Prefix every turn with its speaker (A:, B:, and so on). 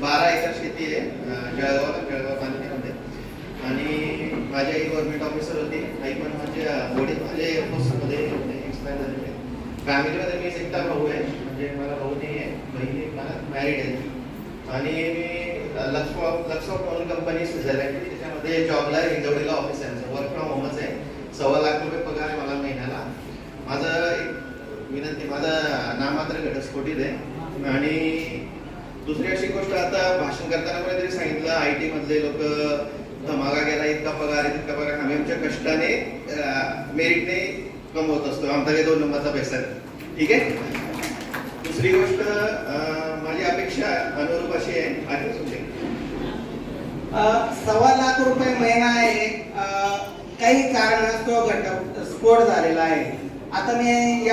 A: 12 acre शेती आहे जळगाव तालुक्यामध्ये. आणि माझी आई गव्हर्नमेंट ऑफिसर होती. आई पण वडील माझे एअरफोर्समध्ये एक्सपायर झालेले. फॅमिलीमध्ये मी एकटा भाऊ आहे, म्हणजे मला भाऊ नाही आहे, बहिणी मला मॅरिड आहे. आणि मी Luxoft company Switzerland त्याच्यामध्ये जॉबला हिंजवडीला ऑफिस आहे. वर्क फ्रॉम होमच आहे. 1.25 लाख रुपये पगार आहे मला महिन्याला. माझं एक विनंती, माझा नाममात्र घटस्फोटीत आहे. आणि दुसरी अशी गोष्ट, आता भाषण करताना कोणीतरी सांगितलं IT मधले लोक धमाका गेला, इतका पगार आहे तितका पगार. आम्ही आमच्या कष्टाने मेरिटने कमवत असतो. आमचा काही 2 नंबरचा पैसा आहे. ठीक आहे. दुसरी गोष्ट, माझी अपेक्षा अनुरूप अशी आहे.
B: 1.25 लाख रुपये महिना आहे. काही कारणास्तव घटस्फोट झालेला आहे. आता मी